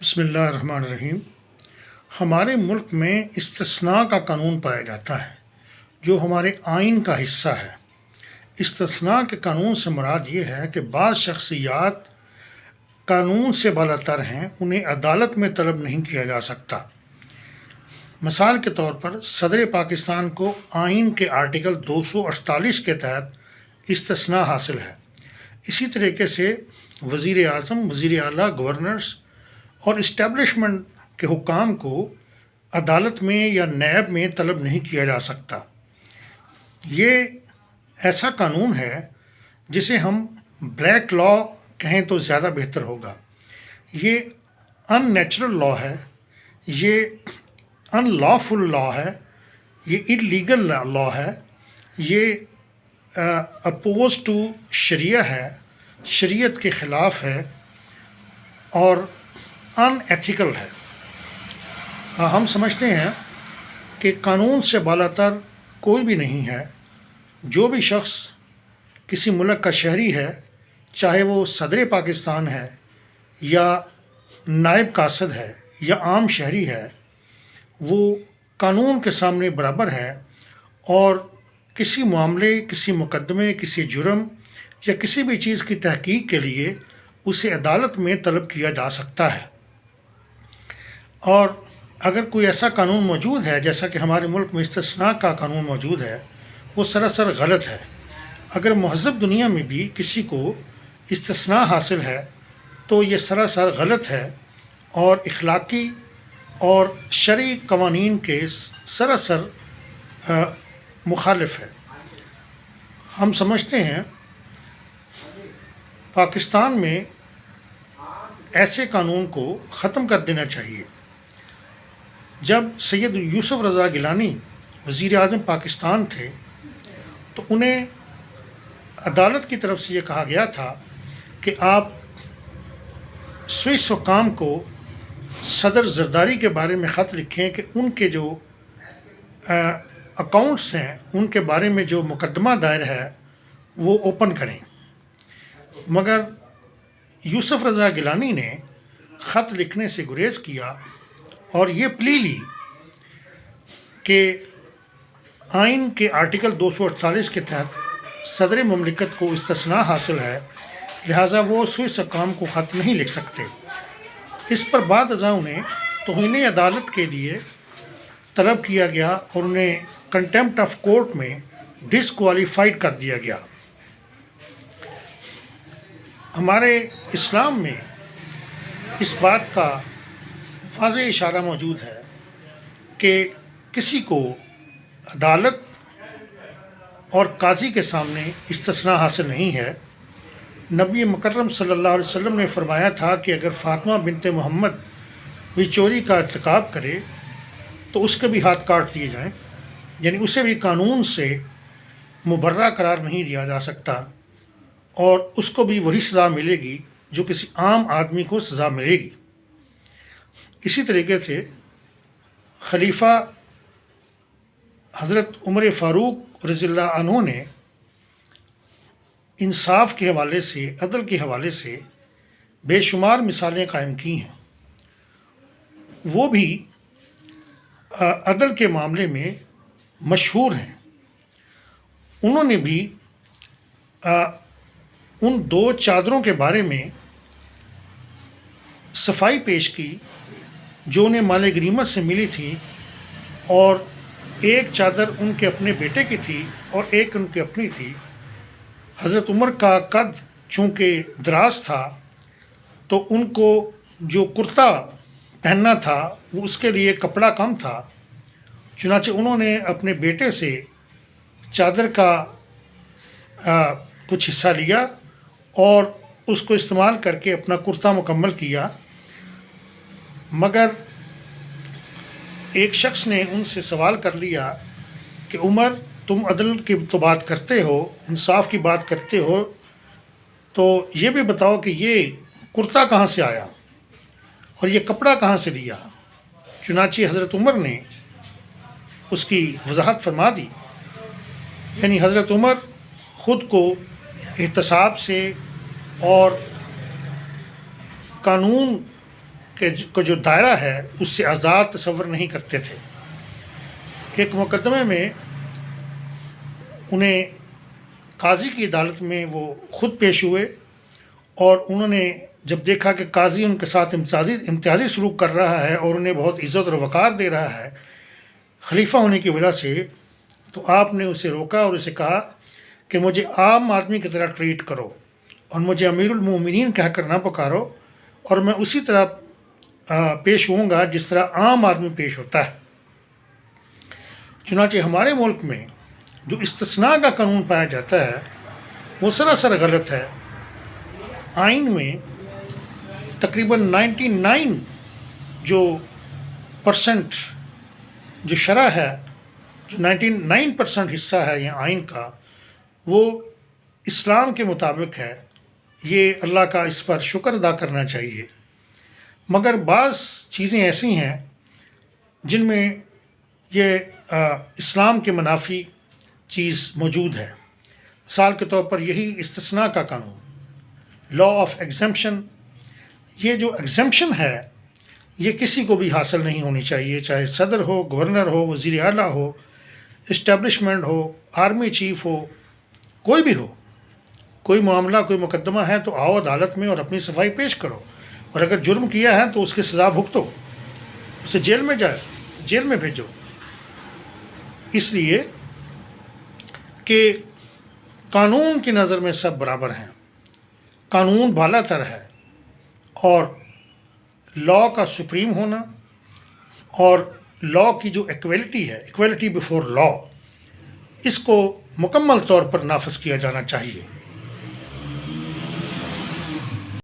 بسم اللہ الرحمن الرحیم۔ ہمارے ملک میں استثناء کا قانون پایا جاتا ہے جو ہمارے آئین کا حصہ ہے۔ استثناء کے قانون سے مراد یہ ہے کہ بعض شخصیات قانون سے بالا تر ہیں، انہیں عدالت میں طلب نہیں کیا جا سکتا۔ مثال کے طور پر صدر پاکستان کو آئین کے آرٹیکل 248 کے تحت استثناء حاصل ہے۔ اسی طریقے سے وزیر اعظم، وزیر اعلیٰ، گورنرز اور اسٹیبلشمنٹ کے حکام کو عدالت میں یا نیب میں طلب نہیں کیا جا سکتا۔ یہ ایسا قانون ہے جسے ہم بلیک لا کہیں تو زیادہ بہتر ہوگا۔ یہ ان نیچرل لا ہے، یہ ان لافل لا ہے، یہ انلیگل لا ہے، یہ اپوز ٹو شریعہ ہے، شریعت کے خلاف ہے اور ان ایتھیکل ہے۔ ہم سمجھتے ہیں کہ قانون سے بالا تر کوئی بھی نہیں ہے۔ جو بھی شخص کسی ملک کا شہری ہے، چاہے وہ صدر پاکستان ہے یا نائب قاصد ہے یا عام شہری ہے، وہ قانون کے سامنے برابر ہے اور کسی معاملے، کسی مقدمے، کسی جرم یا کسی بھی چیز کی تحقیق کے لیے اسے عدالت میں طلب کیا جا سکتا ہے۔ اور اگر کوئی ایسا قانون موجود ہے جیسا کہ ہمارے ملک میں استثناء کا قانون موجود ہے، وہ سراسر غلط ہے۔ اگر مہذب دنیا میں بھی کسی کو استثناء حاصل ہے تو یہ سراسر غلط ہے اور اخلاقی اور شرعی قوانین کے سراسر مخالف ہے۔ ہم سمجھتے ہیں پاکستان میں ایسے قانون کو ختم کر دینا چاہیے۔ جب سید یوسف رضا گیلانی وزیر اعظم پاکستان تھے تو انہیں عدالت کی طرف سے یہ کہا گیا تھا کہ آپ سوئس حکام کو صدر زرداری کے بارے میں خط لکھیں کہ ان کے جو اکاؤنٹس ہیں، ان کے بارے میں جو مقدمہ دائر ہے وہ اوپن کریں۔ مگر یوسف رضا گیلانی نے خط لکھنے سے گریز کیا اور یہ پلی لی کہ آئین کے آرٹیکل 248 کے تحت صدر مملکت کو استثناء حاصل ہے، لہٰذا وہ سوئس حکام کو خط نہیں لکھ سکتے۔ اس پر بعد ازاں انہیں توہین عدالت کے لیے طلب کیا گیا اور انہیں کنٹیمپٹ آف کورٹ میں ڈسکوالیفائڈ کر دیا گیا۔ ہمارے اسلام میں اس بات کا واضح اشارہ موجود ہے کہ کسی کو عدالت اور قاضی کے سامنے استثناء حاصل نہیں ہے۔ نبی مکرم صلی اللہ علیہ وسلم نے فرمایا تھا کہ اگر فاطمہ بنت محمد بھی چوری کا ارتکاب کرے تو اس کے بھی ہاتھ کاٹ دیے جائیں، یعنی اسے بھی قانون سے مبرہ قرار نہیں دیا جا سکتا اور اس کو بھی وہی سزا ملے گی جو کسی عام آدمی کو سزا ملے گی۔ اسی طریقے سے خلیفہ حضرت عمر فاروق رضی اللہ عنہ نے انصاف کے حوالے سے، عدل کے حوالے سے بے شمار مثالیں قائم کی ہیں۔ وہ بھی عدل کے معاملے میں مشہور ہیں۔ انہوں نے بھی ان دو چادروں کے بارے میں صفائی پیش کی جو انہیں مال غنیمت سے ملی تھی، اور ایک چادر ان کے اپنے بیٹے کی تھی اور ایک ان کی اپنی تھی۔ حضرت عمر کا قد چونکہ دراز تھا تو ان کو جو کرتا پہننا تھا وہ اس کے لیے کپڑا کم تھا، چنانچہ انہوں نے اپنے بیٹے سے چادر کا کچھ حصہ لیا اور اس کو استعمال کر کے اپنا کرتا مکمل کیا۔ مگر ایک شخص نے ان سے سوال کر لیا کہ عمر، تم عدل کی تو بات کرتے ہو، انصاف کی بات کرتے ہو، تو یہ بھی بتاؤ کہ یہ کرتا کہاں سے آیا اور یہ کپڑا کہاں سے لیا؟ چنانچہ حضرت عمر نے اس کی وضاحت فرما دی، یعنی حضرت عمر خود کو احتساب سے اور قانون کا جو دائرہ ہے اس سے آزاد تصور نہیں کرتے تھے۔ ایک مقدمے میں انہیں قاضی کی عدالت میں وہ خود پیش ہوئے، اور انہوں نے جب دیکھا کہ قاضی ان کے ساتھ امتیازی سلوک کر رہا ہے اور انہیں بہت عزت اور وقار دے رہا ہے خلیفہ ہونے کی وجہ سے، تو آپ نے اسے روکا اور اسے کہا کہ مجھے عام آدمی کی طرح ٹریٹ کرو اور مجھے امیر المومنین کہہ کر نہ پکارو، اور میں اسی طرح پیش ہوں گا جس طرح عام آدمی پیش ہوتا ہے۔ چنانچہ ہمارے ملک میں جو استثناء کا قانون پایا جاتا ہے وہ سراسر غلط ہے۔ آئین میں تقریباً 99 جو پرسنٹ جو شرح ہے، جو 99% حصہ ہے یہ آئین کا، وہ اسلام کے مطابق ہے۔ یہ اللہ کا اس پر شکر ادا کرنا چاہیے، مگر بعض چیزیں ایسی ہیں جن میں یہ اسلام کے منافی چیز موجود ہے۔ مثال کے طور پر یہی استثناء کا قانون، لا آف ایگزمپشن، یہ جو ایگزمپشن ہے یہ کسی کو بھی حاصل نہیں ہونی چاہیے، چاہے صدر ہو، گورنر ہو، وزیر اعلیٰ ہو، اسٹیبلشمنٹ ہو، آرمی چیف ہو، کوئی بھی ہو۔ کوئی معاملہ، کوئی مقدمہ ہے تو آؤ عدالت میں اور اپنی صفائی پیش کرو، اور اگر جرم کیا ہے تو اس کی سزا بھگتو، اسے جیل میں جیل میں بھیجو، اس لیے کہ قانون کی نظر میں سب برابر ہیں، قانون بالا تر ہے، اور لا کا سپریم ہونا اور لا کی جو ایکویلٹی ہے، ایکویلٹی بیفور لا، اس کو مکمل طور پر نافذ کیا جانا چاہیے۔